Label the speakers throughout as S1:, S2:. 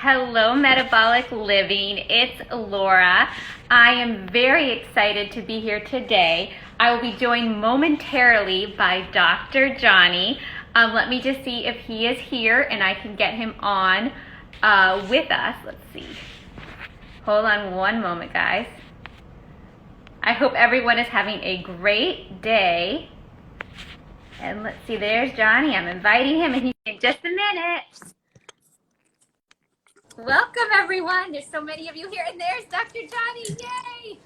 S1: Hello, Metabolic Living. It's Laura. I am very excited to be here today. I will be joined momentarily by Dr. Jonny. Let me just see if he is here and I can get him on with us. Let's see. Hold on one moment, guys. I hope everyone is having a great day. And let's see, there's Jonny. I'm inviting him and he's in just a minute. Welcome, everyone. There's so many of you here. And there's Dr. Jonny. Yay!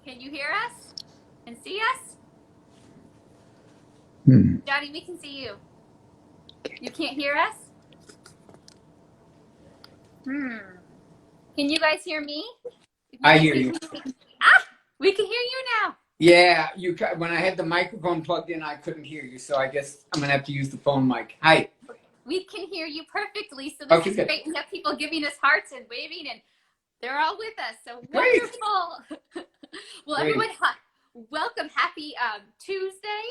S1: Can you hear us and see us? Jonny, we can see you. You can't hear us? Can you guys hear me?
S2: I hear you.
S1: We can hear you now.
S2: Yeah, when I had the microphone plugged in, I couldn't hear you. So I guess I'm going to have to use the phone mic. Hi.
S1: We can hear you perfectly. So this is great. We have people giving us hearts and waving, and they're all with us. So
S2: great.
S1: Wonderful. Well, great. Everyone, welcome. Happy Tuesday.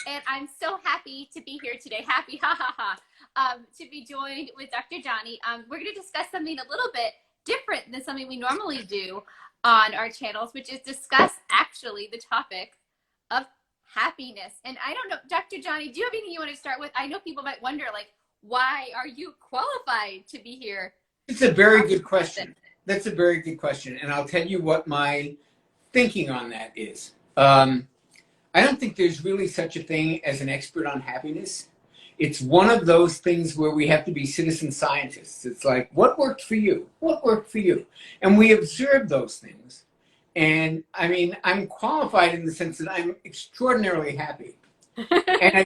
S1: And I'm so happy to be here today. Happy, to be joined with Dr. Jonny. We're going to discuss something a little bit different than something we normally do on our channels, which is discuss actually the topic of happiness. And I don't know, Dr. Jonny, do you have anything you want to start with? I know people might wonder, like, why are you qualified to be here?
S2: It's a very good question. That's a very good question. And I'll tell you what my thinking on that is. I don't think there's really such a thing as an expert on happiness. It's one of those things where we have to be citizen scientists. It's like, what worked for you? What worked for you? And we observe those things. And I mean, I'm qualified in the sense that I'm extraordinarily happy. And I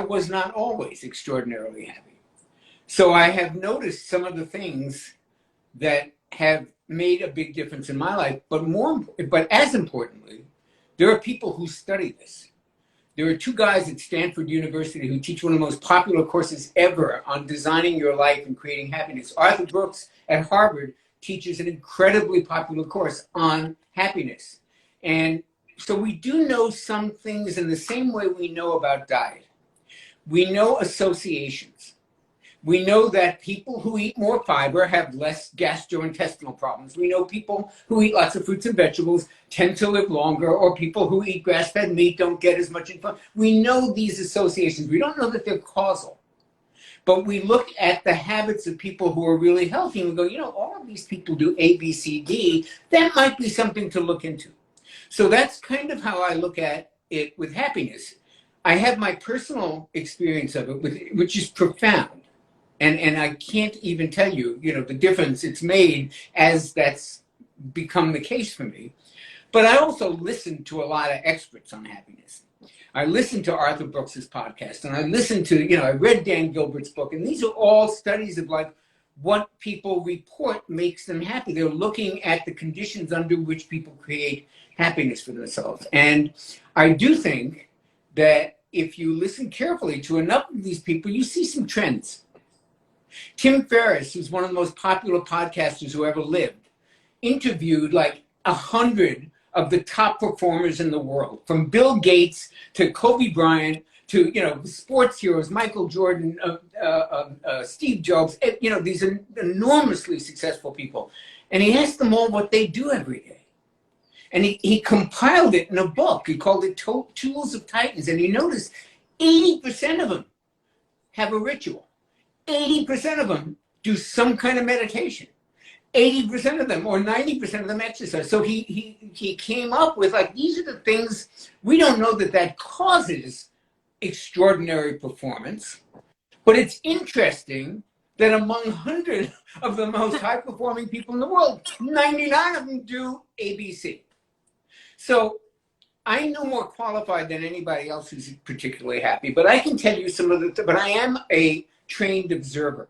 S2: was not always extraordinarily happy. So I have noticed some of the things that have made a big difference in my life, but as importantly, there are people who study this. There are two guys at Stanford University who teach one of the most popular courses ever on designing your life and creating happiness. Arthur Brooks at Harvard teaches an incredibly popular course on happiness. And so we do know some things in the same way we know about diet. We know associations. We know that people who eat more fiber have less gastrointestinal problems. We know people who eat lots of fruits and vegetables tend to live longer, or people who eat grass-fed meat don't get as much inflammation. We know these associations. We don't know that they're causal. But we look at the habits of people who are really healthy and we go, you know, all of these people do A, B, C, D. That might be something to look into. So that's kind of how I look at it with happiness. I have my personal experience of it, which is profound. And I can't even tell you, you know, the difference it's made as that's become the case for me. But I also listen to a lot of experts on happiness. I listened to Arthur Brooks's podcast, and I listened to, you know, I read Dan Gilbert's book, and these are all studies of like what people report makes them happy. They're looking at the conditions under which people create happiness for themselves. And I do think that if you listen carefully to enough of these people, you see some trends. Tim Ferriss, who's one of the most popular podcasters who ever lived, interviewed like 100 of the top performers in the world, from Bill Gates to Kobe Bryant to, you know, sports heroes, Michael Jordan, Steve Jobs, you know, these enormously successful people. And he asked them all what they do every day. And he compiled it in a book. He called it Tools of Titans. And he noticed 80% of them have a ritual. 80% of them do some kind of meditation. 80% of them or 90% of them exercise. So he came up with like, these are the things, we don't know that causes extraordinary performance, but it's interesting that among 100 of the most high-performing people in the world, 99 of them do ABC. So I'm no more qualified than anybody else who's particularly happy, but I can tell you some of the, but I am a trained observer.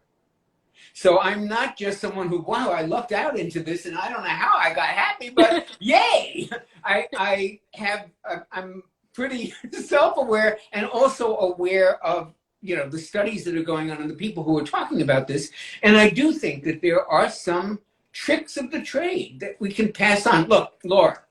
S2: So I'm not just someone who, wow, I lucked out into this and I don't know how I got happy, but yay! I'm pretty self-aware and also aware of, you know, the studies that are going on and the people who are talking about this. And I do think that there are some tricks of the trade that we can pass on. Look, Laura,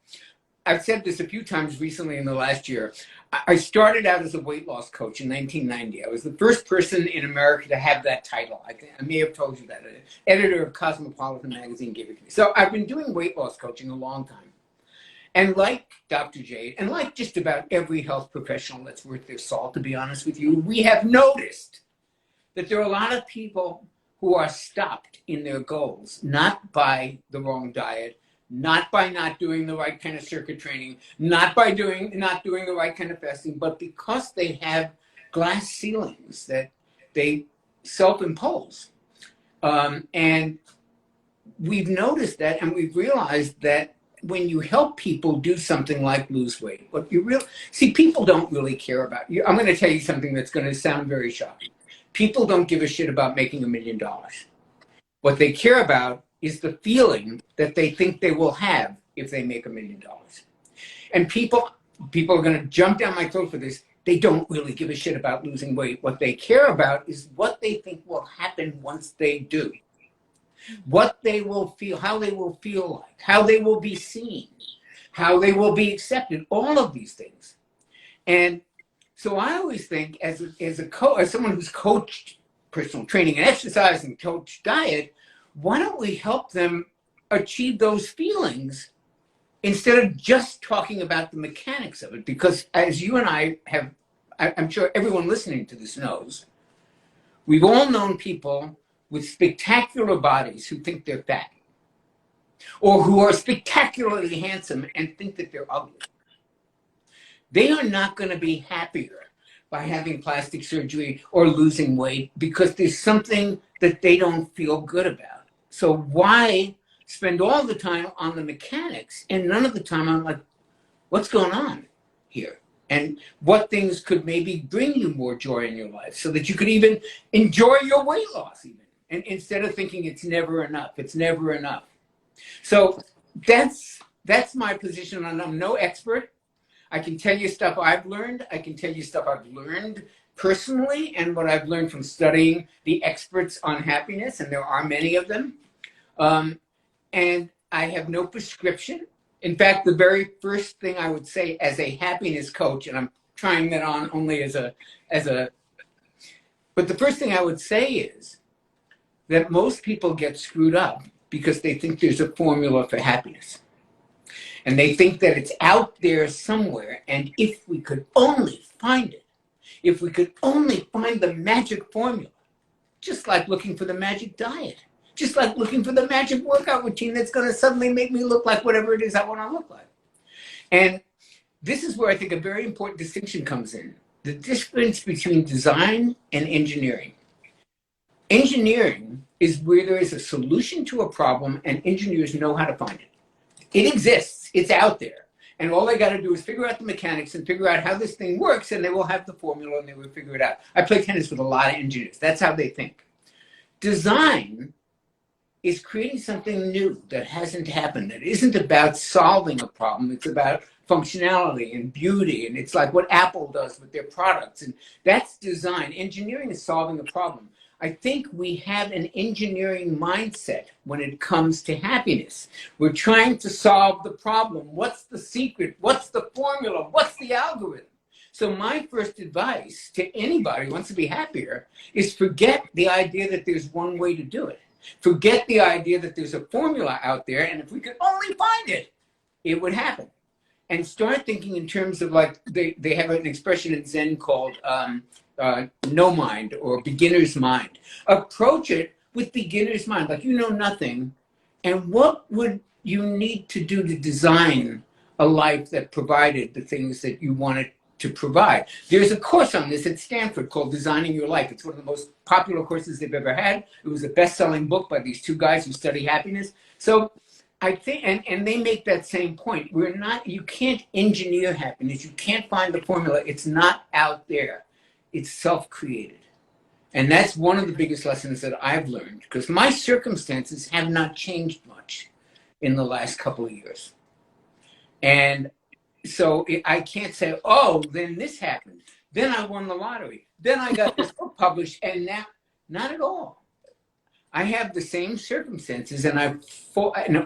S2: I've said this a few times recently in the last year. I started out as a weight loss coach in 1990. I was the first person in America to have that title. I may have told you that. An editor of Cosmopolitan magazine gave it to me. So I've been doing weight loss coaching a long time. And like Dr. Jade, and like just about every health professional that's worth their salt, to be honest with you, we have noticed that there are a lot of people who are stopped in their goals, not by the wrong diet, not by not doing the right kind of circuit training, not by not doing the right kind of fasting, but because they have glass ceilings that they self-impose. And we've noticed that, and we've realized that when you help people do something like lose weight, what you see, people don't really care about you. I'm going to tell you something that's going to sound very shocking. People don't give a shit about making $1 million. What they care about is the feeling that they think they will have if they make $1 million. And people are going to jump down my throat for this. They don't really give a shit about losing weight. What they care about is what they think will happen once they do. What they will feel, how they will feel like, how they will be seen, how they will be accepted, all of these things. And so I always think as someone who's coached personal training and exercise and coached diet, why don't we help them achieve those feelings instead of just talking about the mechanics of it? Because as you and I have, I'm sure everyone listening to this knows, we've all known people with spectacular bodies who think they're fat, or who are spectacularly handsome and think that they're ugly. They are not going to be happier by having plastic surgery or losing weight because there's something that they don't feel good about. So why spend all the time on the mechanics and none of the time on like, what's going on here? And what things could maybe bring you more joy in your life so that you could even enjoy your weight loss even. And instead of thinking it's never enough, it's never enough. So that's my position on. I'm no expert. I can tell you stuff I've learned. I can tell you stuff I've learned personally and what I've learned from studying the experts on happiness, and there are many of them. And I have no prescription. In fact, the very first thing I would say as a happiness coach, and I'm trying that on only but the first thing I would say is that most people get screwed up because they think there's a formula for happiness. And they think that it's out there somewhere, and if we could only find it, if we could only find the magic formula, just like looking for the magic diet, just like looking for the magic workout routine that's going to suddenly make me look like whatever it is I want to look like. And this is where I think a very important distinction comes in, the difference between design and engineering. Engineering is where there is a solution to a problem and engineers know how to find it. It exists. It's out there. And all they got to do is figure out the mechanics and figure out how this thing works, and they will have the formula and they will figure it out. I play tennis with a lot of engineers. That's how they think. Design is creating something new that hasn't happened. It isn't about solving a problem. It's about functionality and beauty. And it's like what Apple does with their products. And that's design. Engineering is solving a problem. I think we have an engineering mindset when it comes to happiness. We're trying to solve the problem. What's the secret? What's the formula? What's the algorithm? So my first advice to anybody who wants to be happier is forget the idea that there's one way to do it. Forget the idea that there's a formula out there, and if we could only find it, it would happen. And start thinking in terms of like, they have an expression in Zen called no mind or beginner's mind. Approach it with beginner's mind, like you know nothing. And what would you need to do to design a life that provided the things that you wanted to provide? There's a course on this at Stanford called Designing Your Life. It's one of the most popular courses they've ever had. It was a best-selling book by these two guys who study happiness. So I think, and they make that same point. You can't engineer happiness. You can't find the formula. It's not out there. It's self-created. And that's one of the biggest lessons that I've learned, because my circumstances have not changed much in the last couple of years. And so I can't say, oh, then this happened. Then I won the lottery. Then I got this book published. And now, not at all. I have the same circumstances, and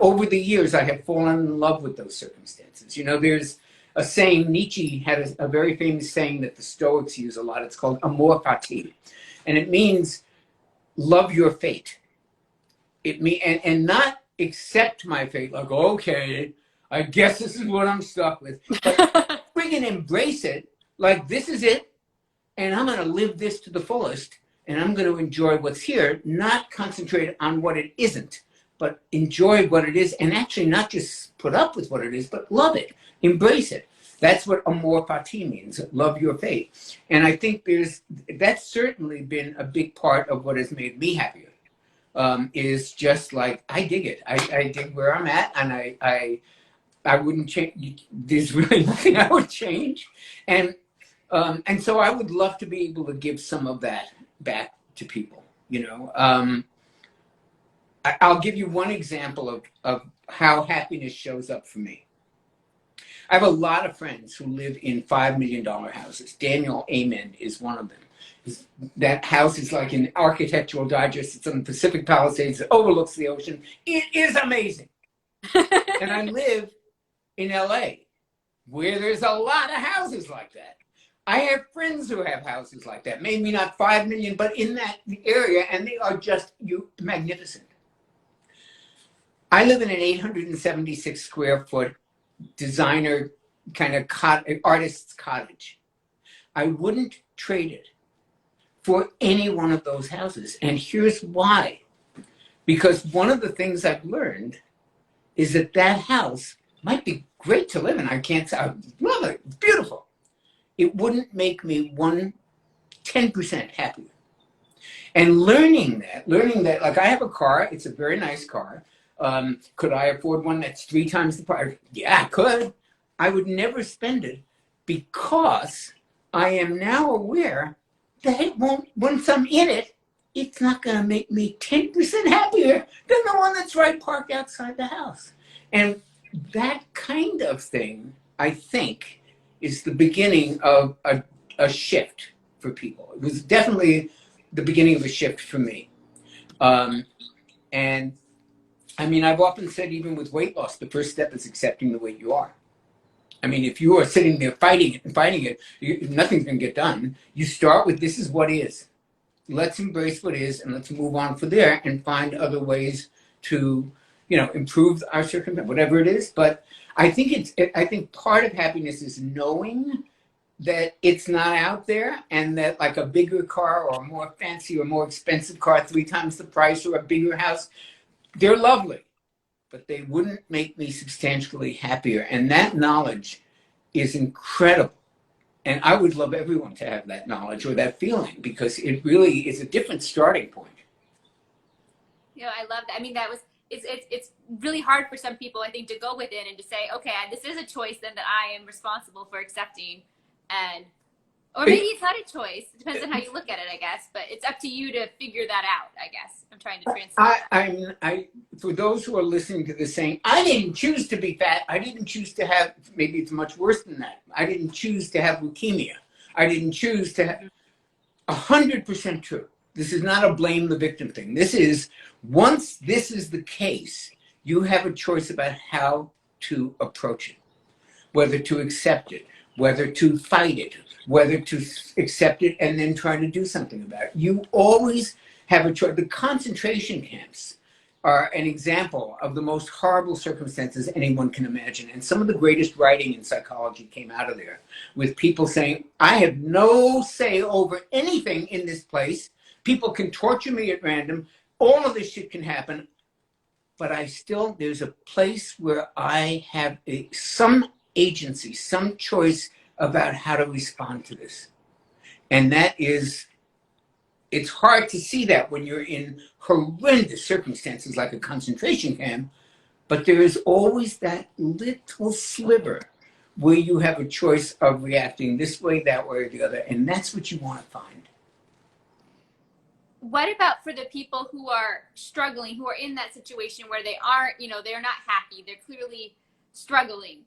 S2: over the years, I have fallen in love with those circumstances. You know, a saying. Nietzsche had a very famous saying that the Stoics use a lot. It's called amor fati, and it means love your fate. And not accept my fate, like, okay, I guess this is what I'm stuck with, but friggin' embrace it, like this is it, and I'm gonna live this to the fullest, and I'm gonna enjoy what's here, not concentrate on what it isn't, but enjoy what it is, and actually not just put up with what it is, but love it, embrace it. That's what amor fati means, love your fate. And I think that's certainly been a big part of what has made me happier. Is just like, I dig it. I dig where I'm at, and I wouldn't change. There's really nothing I would change, and so I would love to be able to give some of that back to people. I'll give you one example of how happiness shows up for me. I have a lot of friends who live in $5 million houses. Daniel Amen is one of them. That house is like an Architectural Digest. It's on the Pacific Palisades. It overlooks the ocean. It is amazing. And I live in LA, where there's a lot of houses like that. I have friends who have houses like that. Maybe not 5 million, but in that area, and they are just magnificent. I live in an 876 square foot designer kind of artist's cottage. I wouldn't trade it for any one of those houses. And here's why. Because one of the things I've learned is that house might be great to live in. I can't say, I love it, it's beautiful. It wouldn't make me 10% happier. And learning that, like I have a car, it's a very nice car. Could I afford one that's 3 times the price? Yeah, I could. I would never spend it because I am now aware that once I'm in it, it's not going to make me 10% happier than the one that's right parked outside the house. And that kind of thing, I think, is the beginning of a shift for people. It was definitely the beginning of a shift for me. And I mean, I've often said, even with weight loss, the first step is accepting the weight you are. I mean, if you are sitting there fighting it, nothing's going to get done. You start with, this is what is. Let's embrace what is, and let's move on from there and find other ways to, improve our circumstance, whatever it is. But I think part of happiness is knowing that it's not out there, and that like a bigger car or a more fancy or more expensive car, 3 times the price, or a bigger house, they're lovely, but they wouldn't make me substantially happier. And that knowledge is incredible. And I would love everyone to have that knowledge or that feeling, because it really is a different starting point.
S3: I love that. I mean, it's really hard for some people, I think, to go within and to say, okay, this is a choice then that I am responsible for accepting. Or maybe it's not a choice. It depends on how you look at it, I guess. But it's up to you to figure that out, I guess. I'm trying to translate.
S2: For those who are listening to this saying, I didn't choose to be fat. I didn't choose to have, maybe it's much worse than that. I didn't choose to have leukemia. I didn't choose to have, 100% true. This is not a blame the victim thing. This is, once this is the case, you have a choice about how to approach it, whether to accept it, whether to fight it, whether to accept it and then try to do something about it. You always have a choice. The concentration camps are an example of the most horrible circumstances anyone can imagine. And some of the greatest writing in psychology came out of there, with people saying, I have no say over anything in this place. People can torture me at random. All of this shit can happen. But there's a place where I have some agency, some choice about how to respond to this. And it's hard to see that when you're in horrendous circumstances like a concentration camp, but there is always that little sliver where you have a choice of reacting this way, that way, or the other, and that's what you want to find.
S3: What about for the people who are struggling, who are in that situation where they aren't, they're not happy, they're clearly struggling?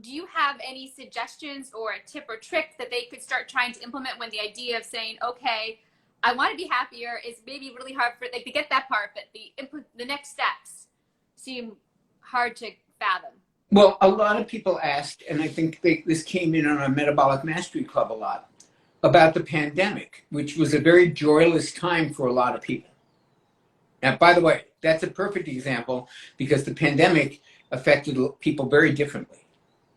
S3: Do you have any suggestions or a tip or trick that they could start trying to implement when the idea of saying, okay, I want to be happier is maybe really hard for, like, to get that part, but the next steps seem hard to fathom?
S2: Well, a lot of people asked, and I think this came in on our Metabolic Mastery Club a lot, about the pandemic, which was a very joyless time for a lot of people. Now, by the way, that's a perfect example because the pandemic affected people very differently.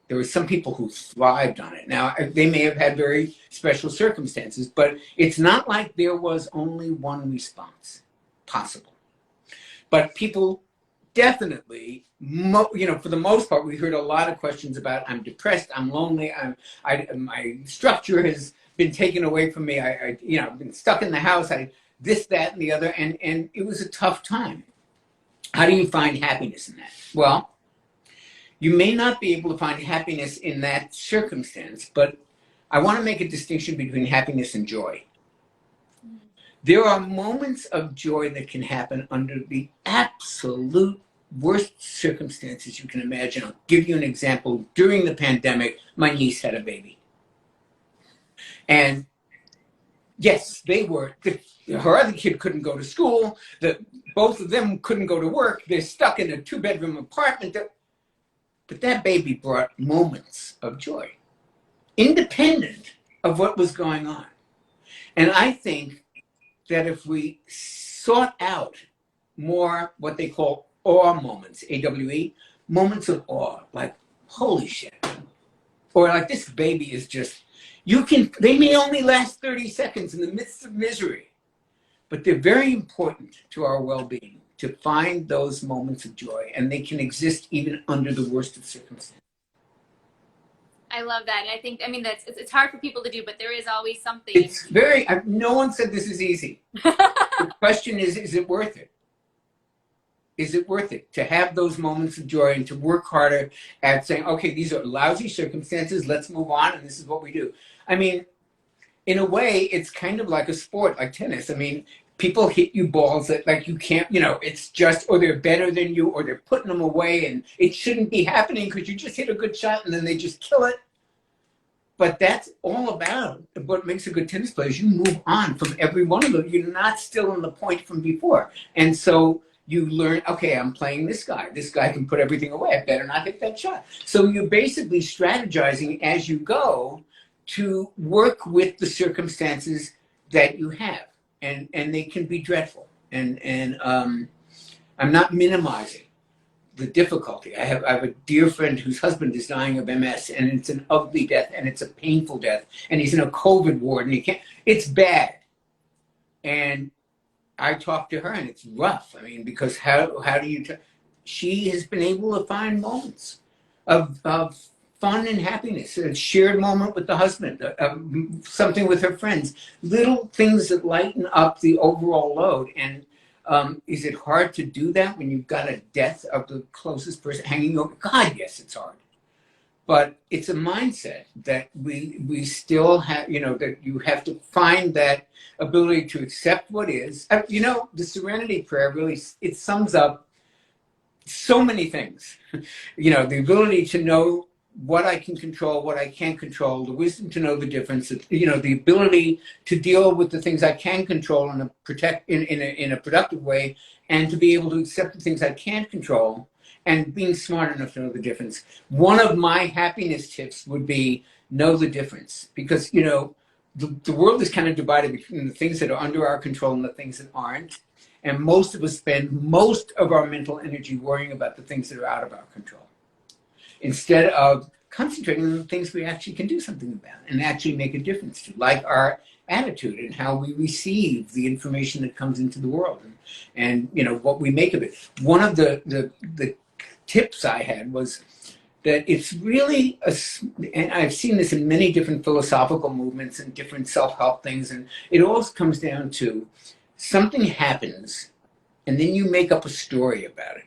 S2: There were some people who thrived on it. Now, they may have had very special circumstances, but it's not like there was only one response possible. But people definitely, for the most part, we heard a lot of questions about, I'm depressed, I'm lonely, my structure has been taken away from me, I've been stuck in the house, this, that, and the other, and it was a tough time. How do you find happiness in that? Well, you may not be able to find happiness in that circumstance, but I want to make a distinction between happiness and joy. There are moments of joy that can happen under the absolute worst circumstances you can imagine. I'll give you an example. During the pandemic, my niece had a baby. And yes, her other kid couldn't go to school. Both of them couldn't go to work. They're stuck in a 2-bedroom apartment. But that baby brought moments of joy, independent of what was going on. And I think that if we sought out more what they call awe moments, AWE, moments of awe, like, holy shit. Or like, this baby is just, they may only last 30 seconds in the midst of misery, but they're very important to our well-being, to find those moments of joy, and they can exist even under the worst of circumstances.
S3: I love that. And I think, it's hard for people to do, but there is always something.
S2: It's no one said this is easy. The question is it worth it? Is it worth it to have those moments of joy and to work harder at saying, okay, these are lousy circumstances, let's move on, and this is what we do. In a way, it's kind of like a sport, like tennis. People hit you balls that, like, you can't, it's just, or they're better than you, or they're putting them away, and it shouldn't be happening because you just hit a good shot and then they just kill it. But that's all about what makes a good tennis player is you move on from every one of them. You're not still on the point from before. And so you learn, okay, I'm playing this guy. This guy can put everything away. I better not hit that shot. So you're basically strategizing as you go to work with the circumstances that you have. And they can be dreadful. And I'm not minimizing the difficulty. I have a dear friend whose husband is dying of MS, and it's an ugly death, and it's a painful death, and he's in a COVID ward, and it's bad. And I talked to her, and it's rough. Because how do you, she has been able to find moments of fun and happiness, a shared moment with the husband, something with her friends, little things that lighten up the overall load. And is it hard to do that when you've got a death of the closest person hanging over? God, yes, it's hard. But it's a mindset that we still have, that you have to find that ability to accept what is. The Serenity Prayer really, it sums up so many things. The ability to know what I can control, what I can't control, the wisdom to know the difference, the ability to deal with the things I can control in a productive way, and to be able to accept the things I can't control, and being smart enough to know the difference. One of my happiness tips would be know the difference, because the world is kind of divided between the things that are under our control and the things that aren't. And most of us spend most of our mental energy worrying about the things that are out of our control, instead of concentrating on the things we actually can do something about and actually make a difference to, like our attitude and how we receive the information that comes into the world, and what we make of it. One of the tips I had was that it's really, and I've seen this in many different philosophical movements and different self-help things, and it all comes down to something happens and then you make up a story about it.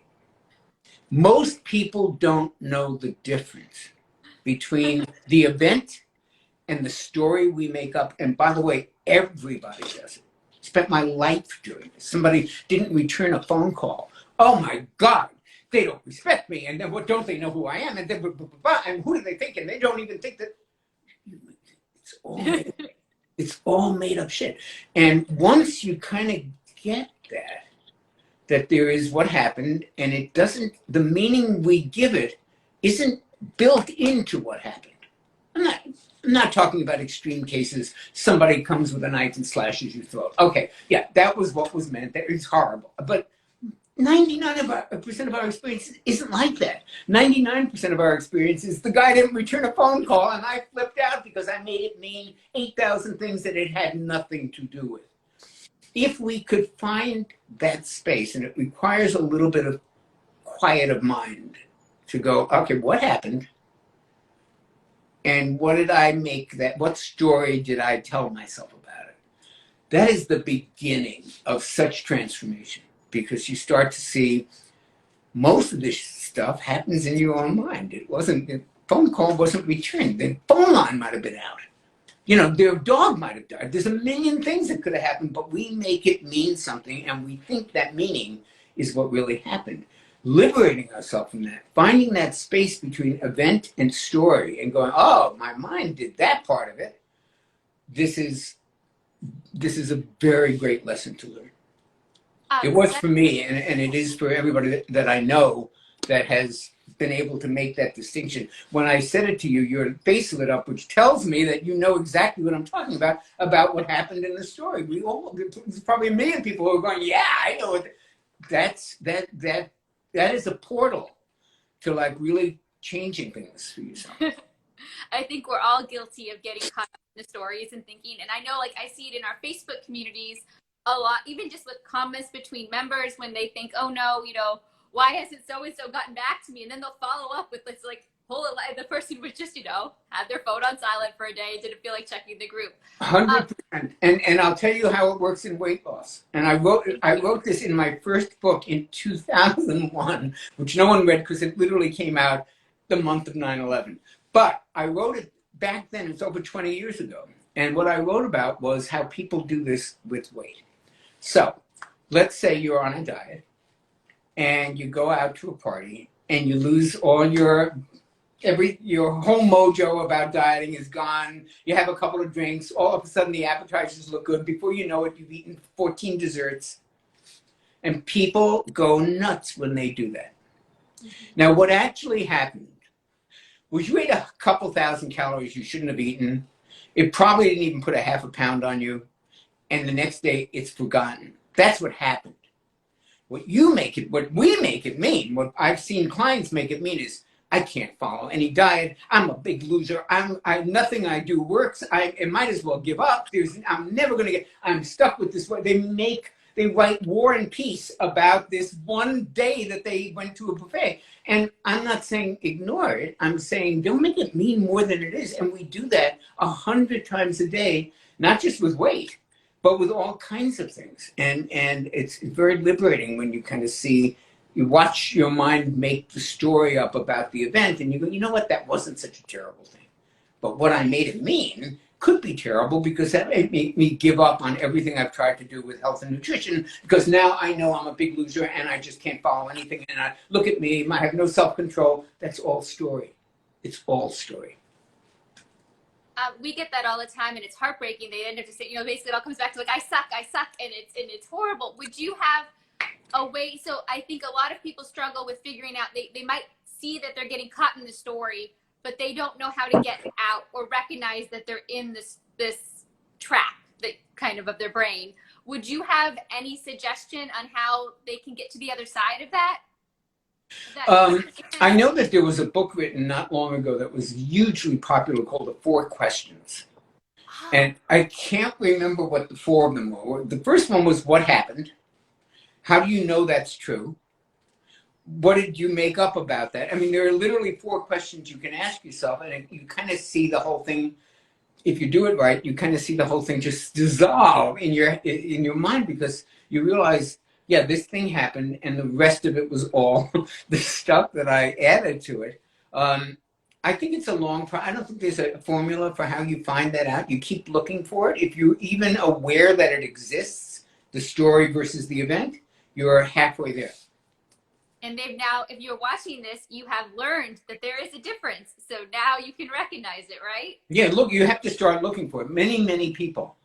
S2: Most people don't know the difference between the event and the story we make up. And by the way, everybody does it. Spent my life doing this. Somebody didn't return a phone call. Oh my God, they don't respect me. And then what, don't they know who I am? And then and who do they think? And they don't even think that. It's all made up shit. And once you kind of get that there is what happened, and it doesn't, the meaning we give it isn't built into what happened. I'm not talking about extreme cases. Somebody comes with a knife and slashes your throat. Okay, yeah, that was what was meant. That is horrible. But 99% of our experience isn't like that. 99% of our experience is the guy didn't return a phone call and I flipped out because I made it mean 8,000 things that it had nothing to do with. If we could find that space, and it requires a little bit of quiet of mind to go, okay, what happened? And what did I make that, what story did I tell myself about it? That is the beginning of such transformation, because you start to see most of this stuff happens in your own mind. It wasn't, the phone call wasn't returned. The phone line might have been out. You know, their dog might have died. There's a million things that could have happened, but we make it mean something, and we think that meaning is what really happened. Liberating ourselves from that, finding that space between event and story, and going, oh, my mind did that part of it. This is a very great lesson to learn. It was for me, and it is for everybody that I know that has been able to make that distinction. When I said it to you, your face lit up, which tells me that you know exactly what I'm talking about what happened in the story. There's probably a million people who are going, yeah, I know it. That is a portal to like really changing things for yourself.
S3: I think we're all guilty of getting caught up in the stories and thinking, and I know, like, I see it in our Facebook communities a lot, even just with comments between members when they think, oh no, you know, why hasn't so-and-so gotten back to me? And then they'll follow up with this, like, the person was just, you know, had their phone on silent for a day, didn't feel like checking the group.
S2: 100%. And I'll tell you how it works in weight loss. And I wrote this in my first book in 2001, which no one read because it literally came out the month of 9/11. But I wrote it back then, it's over 20 years ago. And what I wrote about was how people do this with weight. So let's say you're on a diet and you go out to a party and you lose all your whole mojo about dieting is gone. You have a couple of drinks. All of a sudden, the appetizers look good. Before you know it, you've eaten 14 desserts. And people go nuts when they do that. Now, what actually happened was you ate a couple thousand calories you shouldn't have eaten. It probably didn't even put a half a pound on you. And the next day, it's forgotten. That's what happened. What we make it mean, what I've seen clients make it mean is, I can't follow any diet. I'm a big loser. Nothing I do works. I might as well give up. I'm never going to get, I'm stuck with this. They write War and Peace about this one day that they went to a buffet. And I'm not saying ignore it. I'm saying don't make it mean more than it is. And we do that 100 times a day, not just with weight, but with all kinds of things. And it's very liberating when you kind of see, you watch your mind make the story up about the event and you go, you know what, that wasn't such a terrible thing. But what I made it mean could be terrible because that made me give up on everything I've tried to do with health and nutrition, because now I know I'm a big loser and I just can't follow anything. And I look at me, I have no self-control. That's all story. It's all story.
S3: We get that all the time, and it's heartbreaking. They end up just saying, you know, basically it all comes back to like, I suck, and it's horrible. Would you have a way? So I think a lot of people struggle with figuring out, they might see that they're getting caught in the story, but they don't know how to get out or recognize that they're in this trap that kind of their brain. Would you have any suggestion on how they can get to the other side of that?
S2: I know that there was a book written not long ago that was hugely popular called The 4 Questions. And I can't remember what the 4 of them were. The first one was, what happened? How do you know that's true? What did you make up about that? I mean, there are literally 4 questions you can ask yourself, and you kind of see the whole thing. If you do it right, you kind of see the whole thing just dissolve in your mind, because you realize, yeah, this thing happened, and the rest of it was all the stuff that I added to it. I think it's a long process. I don't think there's a formula for how you find that out. You keep looking for it. If you're even aware that it exists, the story versus the event, you're halfway there.
S3: And they've now, if you're watching this, you have learned that there is a difference. So now you can recognize it, right?
S2: Yeah, look, you have to start looking for it. Many people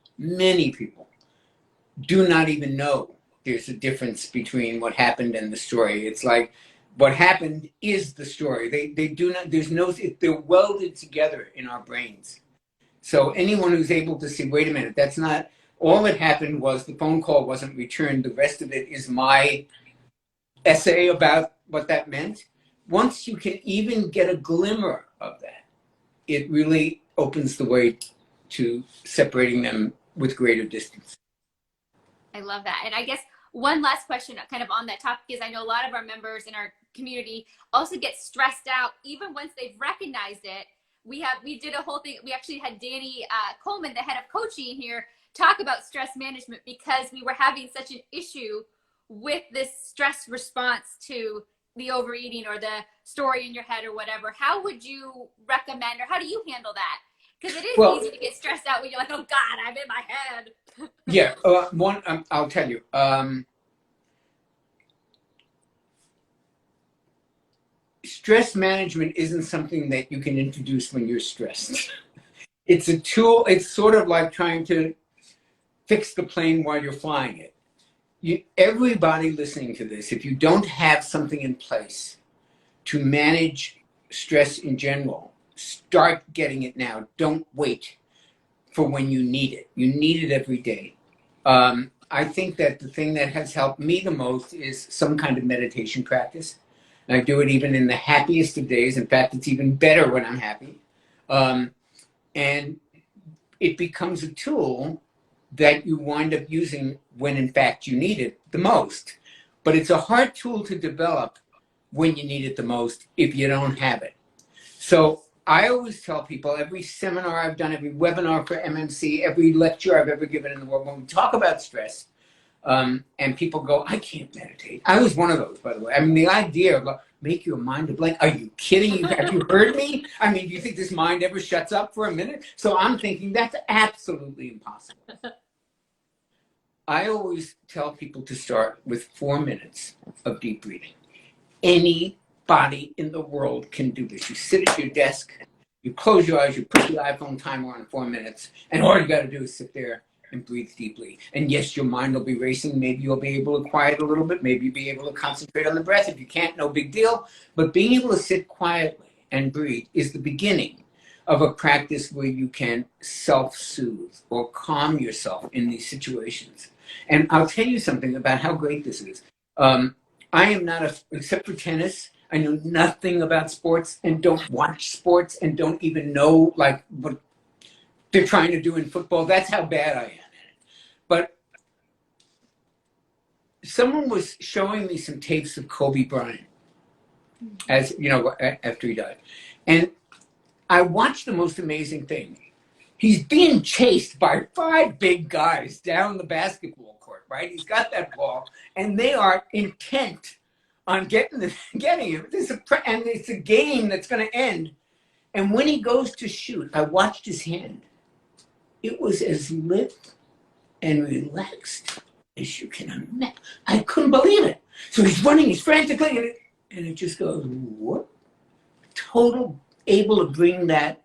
S2: do not even know there's a difference between what happened and the story. It's like What happened is the story. They do not, there's no, they're welded together in our brains. So anyone who's able to see, wait a minute, that's not, all that happened was the phone call wasn't returned. The rest of it is my essay about what that meant. Once you can even get a glimmer of that, it really opens the way to separating them with greater distance.
S3: I love that. And I guess one last question kind of on that topic is I know a lot of our members in our community also get stressed out even once they've recognized it. We did a whole thing. We actually had Danny Coleman, the head of coaching here, talk about stress management because we were having such an issue with this stress response to the overeating or the story in your head or whatever. How would you recommend, or how do you handle that? Because it is easy to get stressed out when you're like, oh God, I'm in my head.
S2: Yeah, I'll tell you. Stress management isn't something that you can introduce when you're stressed. It's a tool. It's sort of like trying to fix the plane while you're flying it. Everybody listening to this, if you don't have something in place to manage stress in general, start getting it now. Don't wait for when you need it. You need it every day. I think that the thing that has helped me the most is some kind of meditation practice. And I do it even in the happiest of days. In fact, it's even better when I'm happy. And it becomes a tool that you wind up using when in fact you need it the most. But it's a hard tool to develop when you need it the most if you don't have it. So I always tell people, every seminar I've done, every webinar for MMC, every lecture I've ever given in the world, when we talk about stress, and people go, I can't meditate. I was one of those, by the way. I mean, the idea of make your mind a blank. Are you kidding? Have you heard me? I mean, do you think this mind ever shuts up for a minute? So I'm thinking that's absolutely impossible. I always tell people to start with 4 minutes of deep breathing. Anybody in the world can do this. You sit at your desk, you close your eyes, you put the iPhone timer on 4 minutes, and all you got to do is sit there and breathe deeply. And yes, your mind will be racing. Maybe you'll be able to quiet a little bit. Maybe you'll be able to concentrate on the breath. If you can't, no big deal. But being able to sit quietly and breathe is the beginning of a practice where you can self-soothe or calm yourself in these situations. And I'll tell you something about how great this is. I am not, except for tennis, I know nothing about sports and don't watch sports and don't even know like what they're trying to do in football. That's how bad I am at it. But someone was showing me some tapes of Kobe Bryant, as you know, after he died. And I watched the most amazing thing. He's being chased by 5 big guys down the basketball court, right? He's got that ball, and they are intent on getting him. And it's a game that's going to end. And when he goes to shoot, I watched his hand. It was as lit and relaxed as you can imagine. I couldn't believe it. So he's running, he's frantically, and it just goes, what? Total able to bring that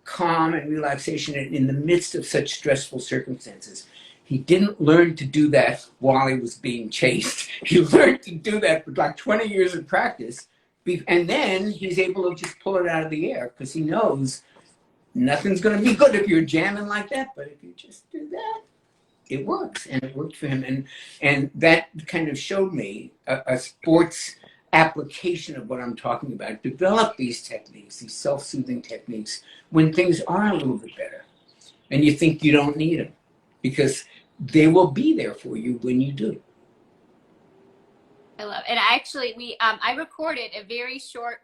S2: calm and relaxation in the midst of such stressful circumstances. He didn't learn to do that while he was being chased. He learned to do that with like 20 years of practice. And then he's able to just pull it out of the air because he knows nothing's going to be good if you're jamming like that. But if you just do that, it works. And it worked for him. And that kind of showed me a sports application of what I'm talking about. Develop these techniques, these self-soothing techniques, when things are a little bit better and you think you don't need them, because they will be there for you when you do.
S3: I love it. And actually, I recorded a very short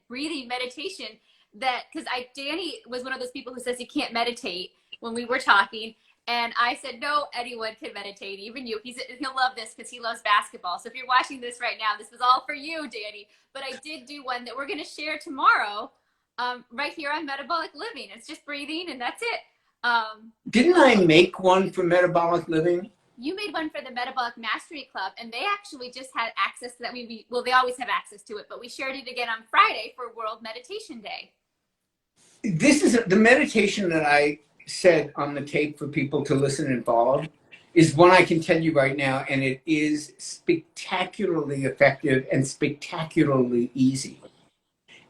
S3: breathing meditation that, because Danny was one of those people who says he can't meditate when we were talking. And I said, no, anyone can meditate, even you. He'll love this because he loves basketball. So if you're watching this right now, this was all for you, Danny. But I did do one that we're going to share tomorrow right here on Metabolic Living. It's just breathing, and that's it.
S2: Didn't I make one for Metabolic Living?
S3: You made one for the Metabolic Mastery Club, and they actually just had access to that. Well, they always have access to it, but we shared it again on Friday for World Meditation Day.
S2: This is the meditation that I said on the tape for people to listen and follow is one I can tell you right now, and it is spectacularly effective and spectacularly easy.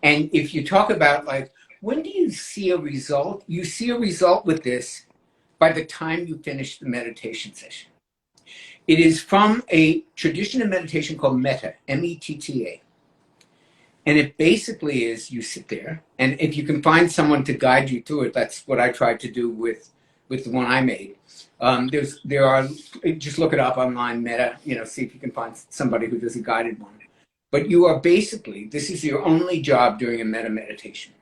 S2: And if you talk about like, when do you see a result? You see a result with this by the time you finish the meditation session. It is from a tradition of meditation called Metta, M-E-T-T-A. And it basically is you sit there, and if you can find someone to guide you through it, that's what I tried to do with the one I made. There are, just look it up online, Meta, see if you can find somebody who does a guided one. But you are basically, this is your only job during a metta meditation.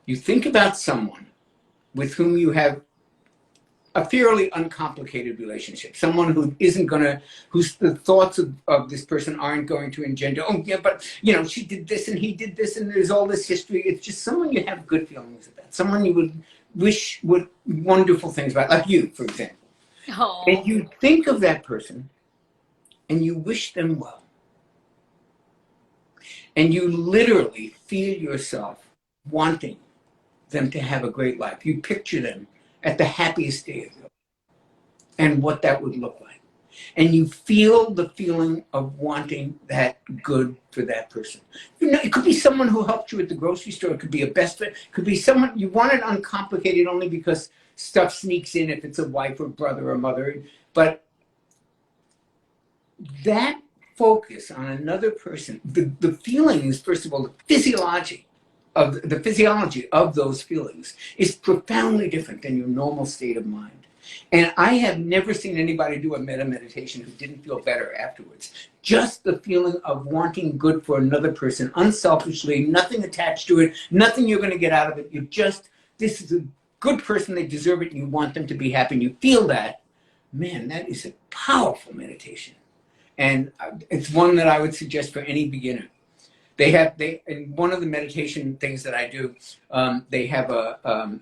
S2: You think about someone with whom you have a fairly uncomplicated relationship, someone who isn't going to, whose the thoughts of this person aren't going to engender, oh yeah, but she did this and he did this and there's all this history. It's just someone you have good feelings about, someone you would wish would wonderful things about, like you, for example.
S3: Oh.
S2: And you think of that person and you wish them well. And you literally feel yourself wanting them to have a great life. You picture them at the happiest day of their life and what that would look like. And you feel the feeling of wanting that good for that person. It could be someone who helped you at the grocery store. It could be a best friend. It could be someone you want it uncomplicated only because stuff sneaks in if it's a wife or brother or mother. But that focus on another person, the feelings, first of all, the physiology of those feelings is profoundly different than your normal state of mind. And I have never seen anybody do a metta meditation who didn't feel better afterwards. Just the feeling of wanting good for another person, unselfishly, nothing attached to it, nothing you're going to get out of it. This is a good person, they deserve it, and you want them to be happy, and you feel that. Man, that is a powerful meditation. And it's one that I would suggest for any beginner. In one of the meditation things that I do, they have a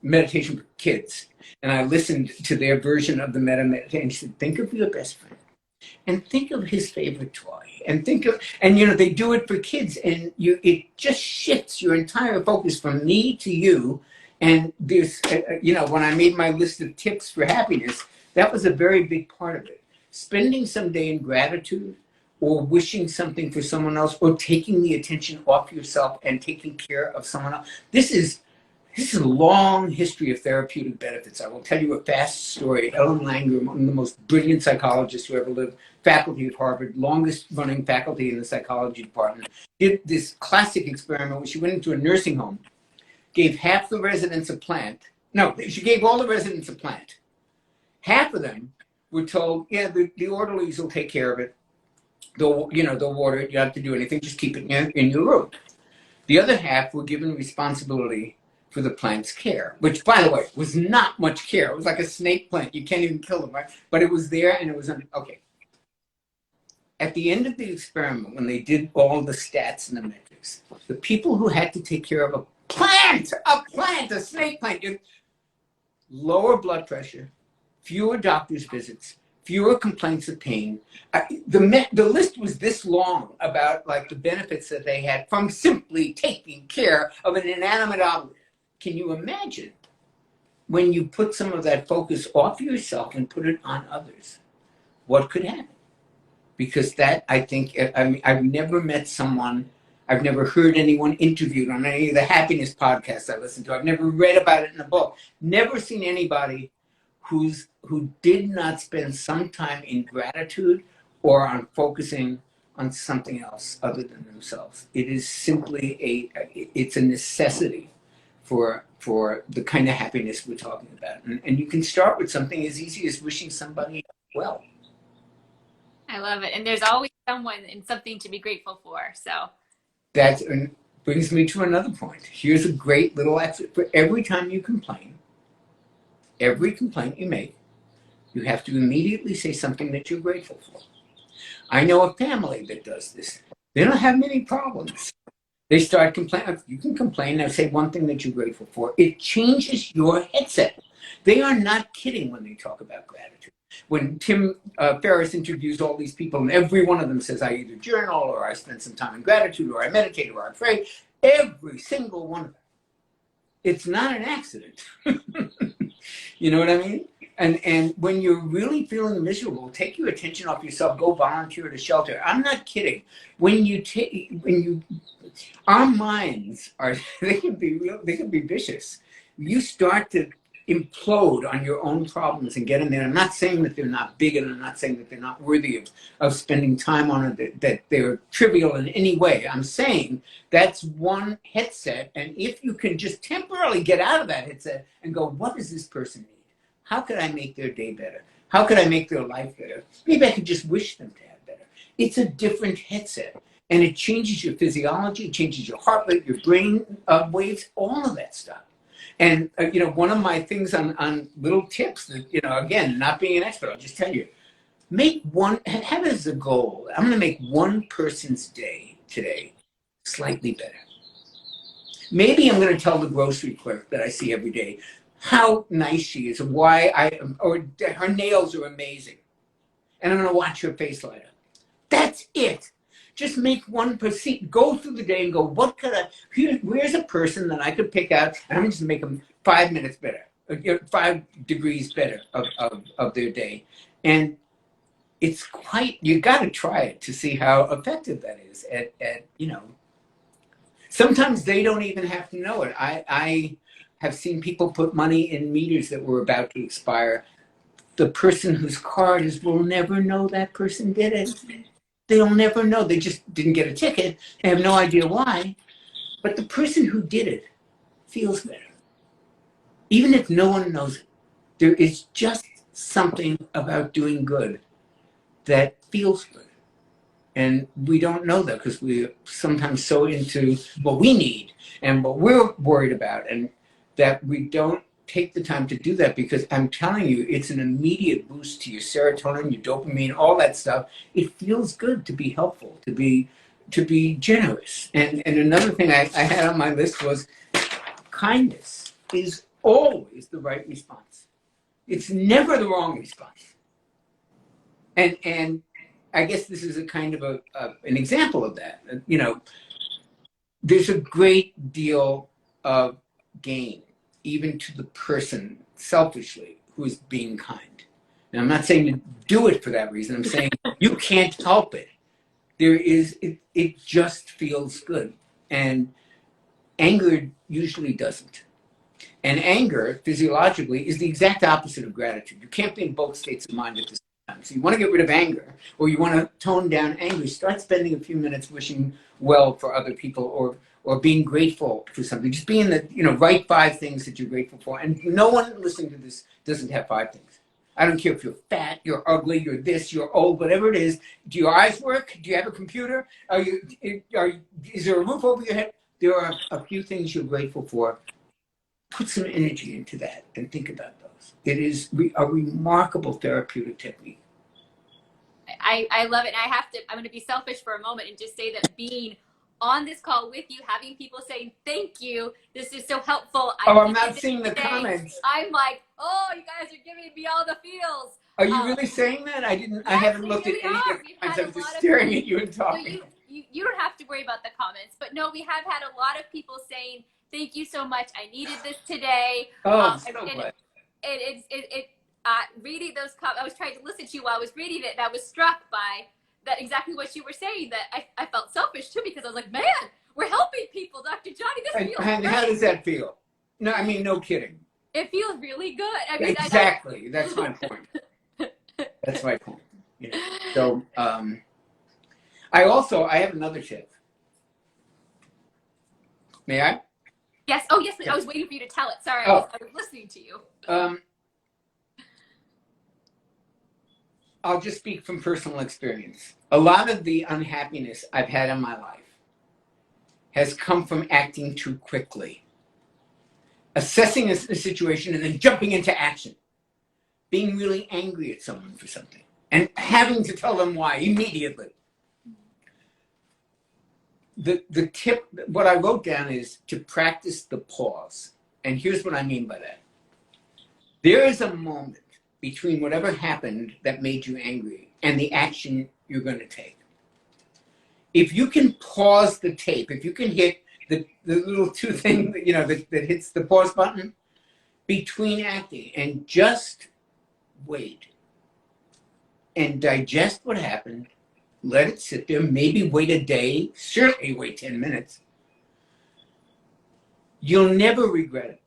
S2: meditation for kids. And I listened to their version of the metta meditation. She said, think of your best friend and think of his favorite toy and they do it for kids, and it just shifts your entire focus from me to you. And there's, when I made my list of tips for happiness, that was a very big part of it. Spending some day in gratitude, or wishing something for someone else, or taking the attention off yourself and taking care of someone else. This is a long history of therapeutic benefits. I will tell you a fast story. Ellen Langer, one of the most brilliant psychologists who ever lived, faculty of Harvard, longest running faculty in the psychology department, did this classic experiment where she went into a nursing home, gave half the residents a plant. No, she gave all the residents a plant. Half of them were told, yeah, the orderlies will take care of it. They'll water it. You don't have to do anything. Just keep it in your room. The other half were given responsibility for the plant's care, which, by the way, was not much care. It was like a snake plant. You can't even kill them, right? But it was there, and it was okay. At the end of the experiment, when they did all the stats and the metrics, the people who had to take care of a snake plant, lower blood pressure, fewer doctor's visits, fewer complaints of pain. The list was this long about like the benefits that they had from simply taking care of an inanimate object. Can you imagine when you put some of that focus off yourself and put it on others? What could happen? Because that, I think, I've never met someone, I've never heard anyone interviewed on any of the happiness podcasts I listen to. I've never read about it in a book. Never seen anybody who did not spend some time in gratitude or on focusing on something else other than themselves. It is simply it's a necessity for the kind of happiness we're talking about. And you can start with something as easy as wishing somebody well.
S3: I love it. And there's always someone and something to be grateful for. So
S2: That brings me to another point. Here's a great little excerpt. For every time you complain, every complaint you make, you have to immediately say something that you're grateful for. I know a family that does this. They don't have many problems. They start complaining. You can complain and say one thing that you're grateful for. It changes your headset. They are not kidding when they talk about gratitude. When Tim Ferriss interviews all these people, and every one of them says, I either journal, or I spend some time in gratitude, or I meditate, or I pray, every single one of them. It's not an accident. You know what I mean? And when you're really feeling miserable, take your attention off yourself. Go volunteer at a shelter. I'm not kidding. Our minds are they can be real. They can be vicious. You start to implode on your own problems and get in there. I'm not saying that they're not big, and I'm not saying that they're not worthy of spending time on it, that they're trivial in any way. I'm saying that's one headset, and if you can just temporarily get out of that headset and go, what does this person need? How could I make their day better? How could I make their life better? Maybe I could just wish them to have better. It's a different headset, and it changes your physiology, it changes your heart rate, your brain waves, all of that stuff. And, one of my things on little tips that, again, not being an expert, I'll just tell you, have as a goal, I'm going to make one person's day today slightly better. Maybe I'm going to tell the grocery clerk that I see every day how nice she is, or her nails are amazing. And I'm going to watch her face light up. That's it. Just make one percent. Go through the day and go, where's a person that I could pick out, and I'm just going to make them 5 minutes better, 5 degrees better of their day. And it's you got to try it to see how effective that is at sometimes they don't even have to know it. I have seen people put money in meters that were about to expire. The person whose card will never know that person did it. They'll never know. They just didn't get a ticket. They have no idea why. But the person who did it feels better. Even if no one knows it. There is just something about doing good that feels good. And we don't know that because we're sometimes so into what we need and what we're worried about, and that we don't take the time to do that, because I'm telling you, it's an immediate boost to your serotonin, your dopamine, all that stuff. It feels good to be helpful, to be generous. And another thing I had on my list was kindness is always the right response. It's never the wrong response. And I guess this is a kind of an example of that. There's a great deal of gain, even to the person selfishly who is being kind. And I'm not saying to do it for that reason. I'm saying you can't help it. It just feels good. And anger usually doesn't. And anger, physiologically, is the exact opposite of gratitude. You can't be in both states of mind at the same time. So you want to get rid of anger, or you want to tone down anger. Start spending a few minutes wishing well for other people, or being grateful for something. Just being write 5 things that you're grateful for. And no one listening to this doesn't have 5 things. I don't care if you're fat, you're ugly, you're this, you're old, whatever it is. Do your eyes work? Do you have a computer? Is there a roof over your head? There are a few things you're grateful for. Put some energy into that and think about those. It is a remarkable therapeutic technique.
S3: I love it. And I'm going to be selfish for a moment and just say that being on this call with you, having people saying, thank you, this is so helpful.
S2: I'm not seeing the comments.
S3: I'm like, oh, you guys are giving me all the feels.
S2: Are you really saying that? I didn't. Yes, I haven't looked at any of the comments. I was just staring at you and talking.
S3: So you don't have to worry about the comments. But no, we have had a lot of people saying, thank you so much. I needed this today.
S2: Oh, so glad.
S3: Reading those comments, I was trying to listen to you while I was reading it, and I was struck by that exactly what you were saying, that I felt selfish too, because I was like, man, we're helping people, Dr. Jonny. This feels great.
S2: How does that feel? No, I mean, no kidding.
S3: It feels really good. I mean,
S2: exactly. That's my point. That's my point. So, I have another tip. May I?
S3: Yes. Oh, yes. I was waiting for you to tell it. Sorry, I was listening to you.
S2: I'll just speak from personal experience. A lot of the unhappiness I've had in my life has come from acting too quickly. Assessing a situation and then jumping into action. Being really angry at someone for something. And having to tell them why immediately. The tip, what I wrote down is to practice the pause. And here's what I mean by that. There is a moment between whatever happened that made you angry and the action you're going to take. If you can pause the tape, if you can hit the little 2 thing that hits the pause button between acting and just wait and digest what happened, let it sit there, maybe wait a day, certainly wait 10 minutes. You'll never regret it.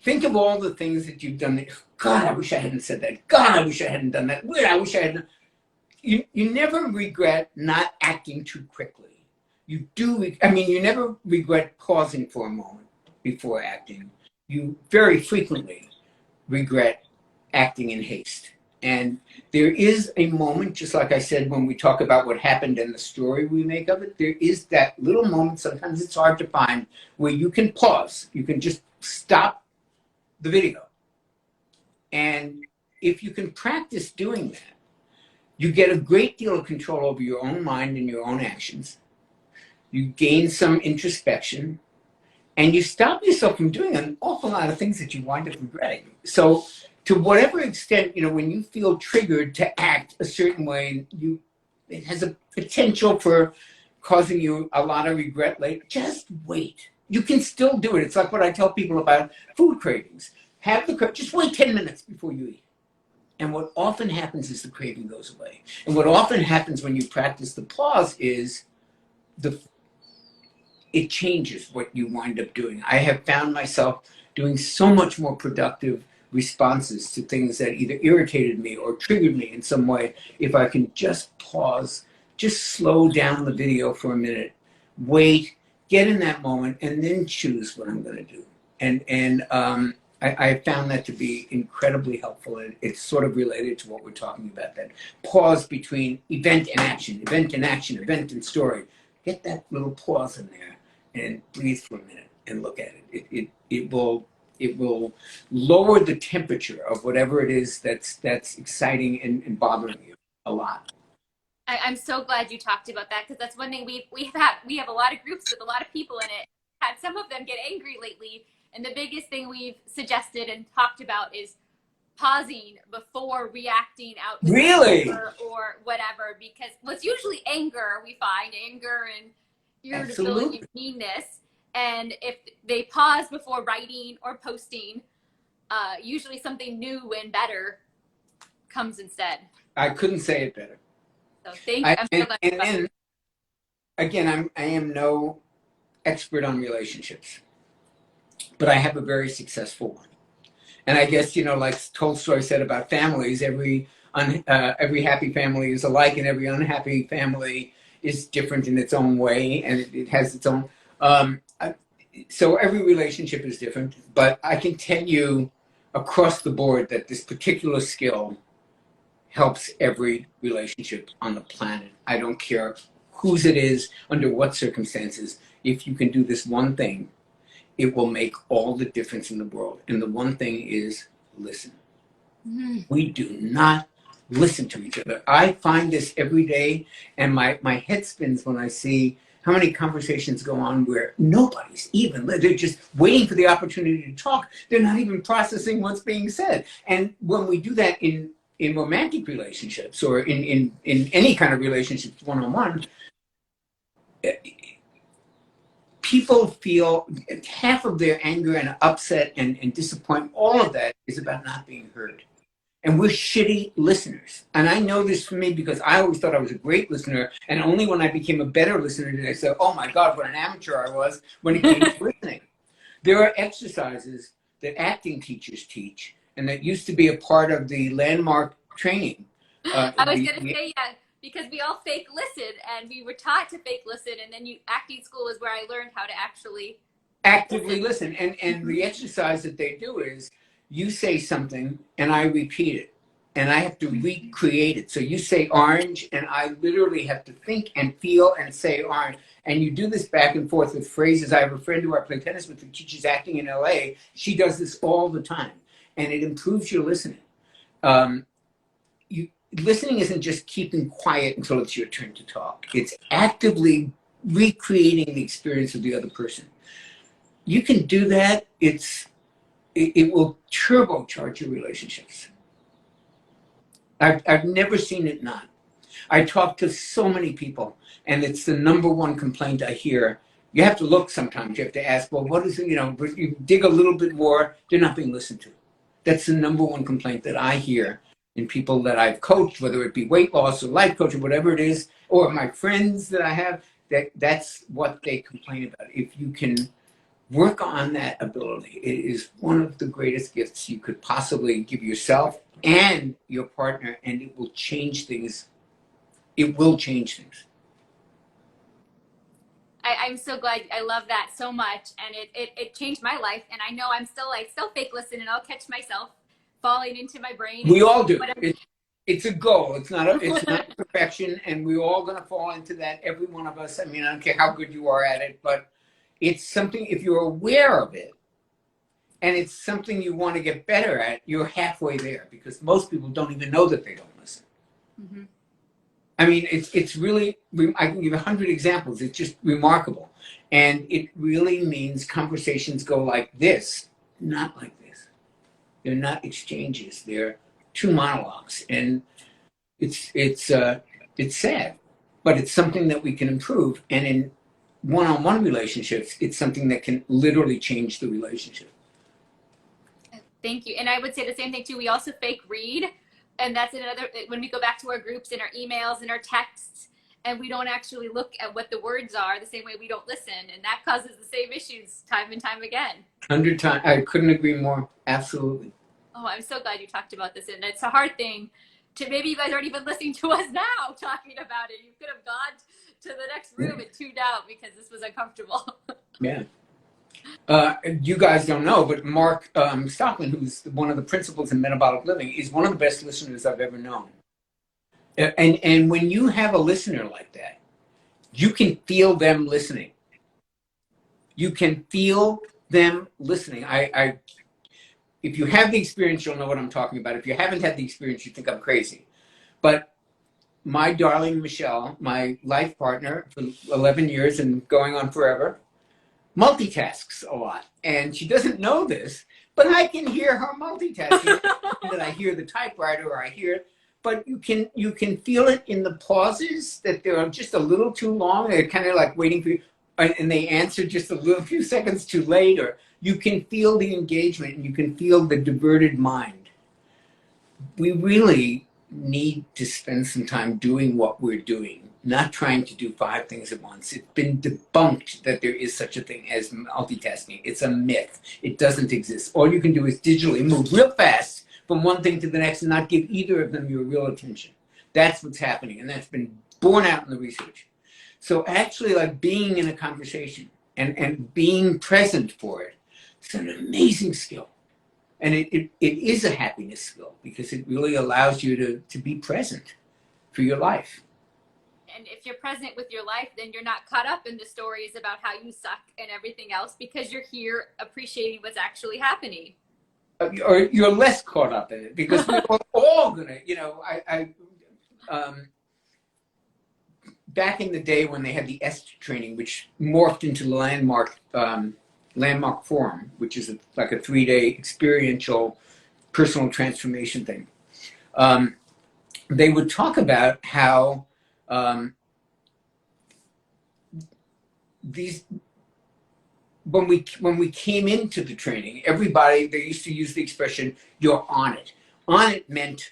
S2: Think of all the things that you've done. God, I wish I hadn't said that. God, I wish I hadn't done that. I wish I hadn't. You never regret not acting too quickly. You do. I mean, you never regret pausing for a moment before acting. You very frequently regret acting in haste. And there is a moment, just like I said, when we talk about what happened and the story we make of it, there is that little moment, sometimes it's hard to find, where you can pause. You can just stop the video. And if you can practice doing that, you get a great deal of control over your own mind and your own actions. You gain some introspection, and you stop yourself from doing an awful lot of things that you wind up regretting. So to whatever extent, when you feel triggered to act a certain way, it has a potential for causing you a lot of regret later. Just wait. You can still do it. It's like what I tell people about food cravings. Just wait 10 minutes before you eat. And what often happens is the craving goes away. And what often happens when you practice the pause is it changes what you wind up doing. I have found myself doing so much more productive responses to things that either irritated me or triggered me in some way if I can just pause, just slow down the video for a minute, wait, get in that moment, and then choose what I'm going to do. And I found that to be incredibly helpful. And it's sort of related to what we're talking about, that pause between event and action, event and action, event and story. Get that little pause in there and breathe for a minute and look at it. It will lower the temperature of whatever it is that's exciting and bothering you a lot.
S3: I'm so glad you talked about that, because that's one thing we have a lot of groups with a lot of people in it. Had some of them get angry lately, and the biggest thing we've suggested and talked about is pausing before reacting out with
S2: Really?
S3: or whatever, because what's usually anger, we find anger and
S2: Absolutely.
S3: irritability, meanness, and if they pause before writing or posting, usually something new and better comes instead.
S2: I couldn't say it better.
S3: So thank you. I'm so glad you
S2: And again, I am no expert on relationships, but I have a very successful one. And I guess, like Tolstoy said about families, every happy family is alike, and every unhappy family is different in its own way, and it has its own. So every relationship is different, but I can tell you across the board that this particular skill helps every relationship on the planet. I don't care whose it is, under what circumstances. If you can do this one thing, it will make all the difference in the world. And the one thing is listen. Mm-hmm. We do not listen to each other. I find this every day, and my head spins when I see how many conversations go on where nobody's even, they're just waiting for the opportunity to talk. They're not even processing what's being said. And when we do that in romantic relationships or in any kind of relationships one-on-one, people feel half of their anger and upset and disappointment, all of that is about not being heard. And we're shitty listeners. And I know this for me because I always thought I was a great listener. And only when I became a better listener did I say, oh my God, what an amateur I was when it came to listening. There are exercises that acting teachers teach and that used to be a part of the landmark training.
S3: I was going to say, yeah, because we all fake listen, and we were taught to fake listen, and then acting school is where I learned how to actually
S2: actively listen. And the exercise that they do is you say something and I repeat it, and I have to recreate it. So you say orange, and I literally have to think and feel and say orange. And you do this back and forth with phrases. I have a friend who I play tennis with who teaches acting in LA. She does this all the time, and it improves your listening. Listening isn't just keeping quiet until it's your turn to talk. It's actively recreating the experience of the other person. You can do that. It will turbocharge your relationships. I've never seen it not. I talk to so many people, and it's the number one complaint I hear. You have to look sometimes. You have to ask, well, what is it? But you dig a little bit more, they're not being listened to. That's the number one complaint that I hear in people that I've coached, whether it be weight loss or life coach or whatever it is, or my friends that I have, that's what they complain about. If you can work on that ability, it is one of the greatest gifts you could possibly give yourself and your partner, and it will change things. It will change things.
S3: I'm so glad. I love that so much, and it changed my life. And I know I'm still fake listen, and I'll catch myself falling into my brain.
S2: We all do. It's a goal. It's not perfection, and we're all going to fall into that. Every one of us. I mean, I don't care how good you are at it, but it's something. If you're aware of it, and it's something you want to get better at, you're halfway there. Because most people don't even know that they don't listen. Mm-hmm. I mean, it's really, I can give 100 examples. It's just remarkable. And it really means conversations go like this, not like this. They're not exchanges. They're two monologues. And it's sad, but it's something that we can improve. And in one-on-one relationships, it's something that can literally change the relationship.
S3: Thank you. And I would say the same thing too. We also fake read. And that's another, when we go back to our groups and our emails and our texts, and we don't actually look at what the words are the same way we don't listen. And that causes the same issues time and time again.
S2: 100 times. I couldn't agree more. Absolutely.
S3: Oh, I'm so glad you talked about this. And it's a hard thing to, maybe you guys aren't even listening to us now talking about it. You could have gone to the next room and tuned out because this was uncomfortable. Yeah.
S2: You guys don't know, but Mark Stockman, who's one of the principals in metabolic living, is one of the best listeners I've ever known. And when you have a listener like that, you can feel them listening. You can feel them listening. If you have the experience, you'll know what I'm talking about. If you haven't had the experience, you think I'm crazy. But my darling Michelle, my life partner for 11 years and going on forever, multitasks a lot, and she doesn't know this, but I can hear her multitasking. That I hear the typewriter, or I hear, but you can feel it in the pauses that they're just a little too long. They're kind of like waiting for you, and they answer just a few seconds too late, or you can feel the engagement and you can feel the diverted mind. We really need to spend some time doing what we're doing, not trying to do 5 things at once. It's been debunked that there is such a thing as multitasking. It's a myth. It doesn't exist. All you can do is digitally move real fast from one thing to the next and not give either of them your real attention. That's what's happening, and that's been borne out in the research. So actually, like, being in a conversation and being present for it, it's an amazing skill. And it is a happiness skill because it really allows you to be present for your life.
S3: And if you're present with your life, then you're not caught up in the stories about how you suck and everything else, because you're here appreciating what's actually happening.
S2: Or you're less caught up in it because we're all gonna, back in the day when they had the EST training, which morphed into the Landmark Forum, which is like a 3-day experiential personal transformation thing. They would talk about how when we came into the training, everybody, they used to use the expression, "You're on it." On it meant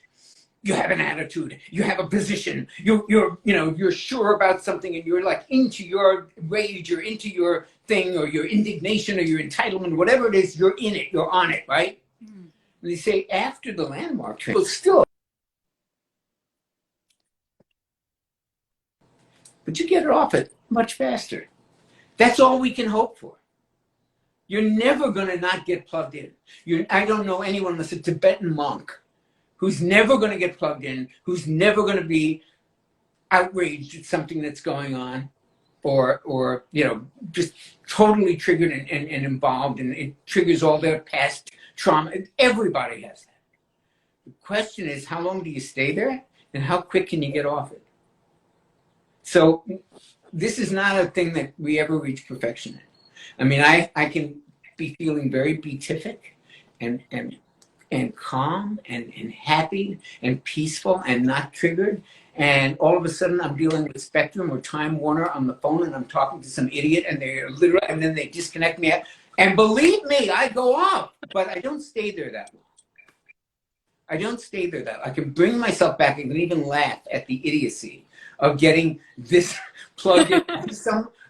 S2: you have an attitude, you have a position, you're sure about something, and you're like into your rage, you're into your thing, or your indignation, or your entitlement, whatever it is, you're in it, you're on it, right? Mm. And they say after the Landmark training, still, but you get it off it much faster. That's all we can hope for. You're never going to not get plugged in. I don't know anyone unless a Tibetan monk who's never going to get plugged in, who's never going to be outraged at something that's going on, or just totally triggered and involved, and it triggers all their past trauma. Everybody has that. The question is, how long do you stay there, and how quick can you get off it? So this is not a thing that we ever reach perfection in. I mean, I can be feeling very beatific and calm and happy and peaceful and not triggered. And all of a sudden I'm dealing with Spectrum or Time Warner on the phone, and I'm talking to some idiot, and they're literally, and then they disconnect me. And believe me, I go off, but I don't stay there that long. I don't stay there that. I can bring myself back and can even laugh at the idiocy of getting this plugged in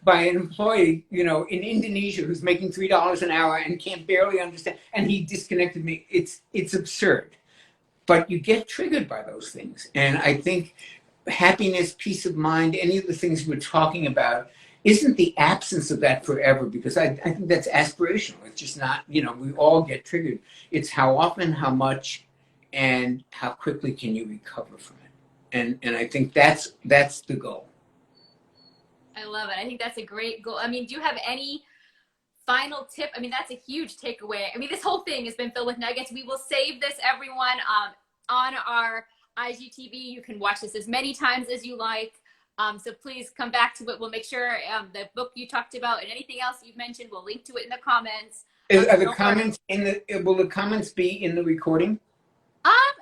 S2: by an employee, you know, in Indonesia who's making $3 an hour and can't barely understand, and he disconnected me. It's absurd. But you get triggered by those things. And I think happiness, peace of mind, any of the things we're talking about isn't the absence of that forever, because I think that's aspirational. It's just not, you know, we all get triggered. It's how often, how much, and how quickly can you recover from it. And I think that's the goal.
S3: I love it. I think that's a great goal. I mean, do you have any final tip? I mean, that's a huge takeaway. I mean, this whole thing has been filled with nuggets. We will save this, everyone, on our IGTV. You can watch this as many times as you like. So please come back to it. We'll make sure the book you talked about and anything else you've mentioned, we'll link to it in the comments.
S2: Are the comments will the comments be in the recording?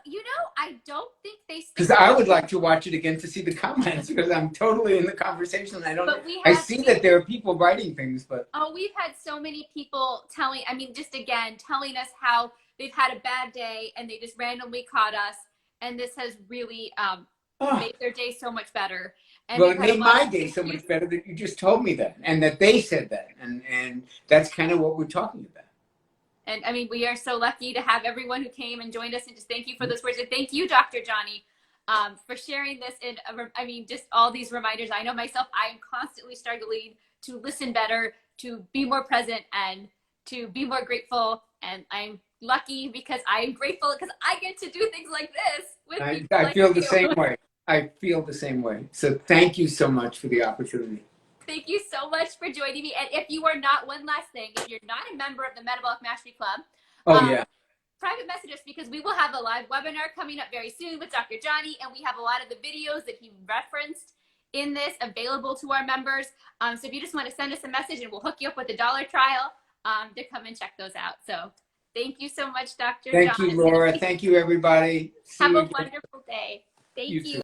S3: You know, I don't think they.
S2: Because I would like to watch it again to see the comments, because I'm totally in the conversation. I see that there are people writing things, but
S3: we've had so many people telling us how they've had a bad day and they just randomly caught us, and this has really made their day so much better. And
S2: well, it made my day so much better that you just told me that, and that they said that, and that's kind of what we're talking about.
S3: And I mean, we are so lucky to have everyone who came and joined us, and just thank you for those words. And thank you, Dr. Jonny, for sharing this. And I mean, just all these reminders. I know myself, I am constantly struggling to listen better, to be more present, and to be more grateful. And I'm lucky because I'm grateful because I get to do things like this with people.
S2: I feel the same way. I feel the same way. So thank you so much for the opportunity.
S3: Thank you so much for joining me. And if you are not, one last thing, if you're not a member of the Metabolic Mastery Club, private message us, because we will have a live webinar coming up very soon with Dr. Jonny, and we have a lot of the videos that he referenced in this available to our members. So if you just want to send us a message, and we'll hook you up with a $1 trial to come and check those out. So thank you so much, Dr. Jonny.
S2: Thank you, Laura. Thank you, everybody.
S3: Have a wonderful day. Thank you.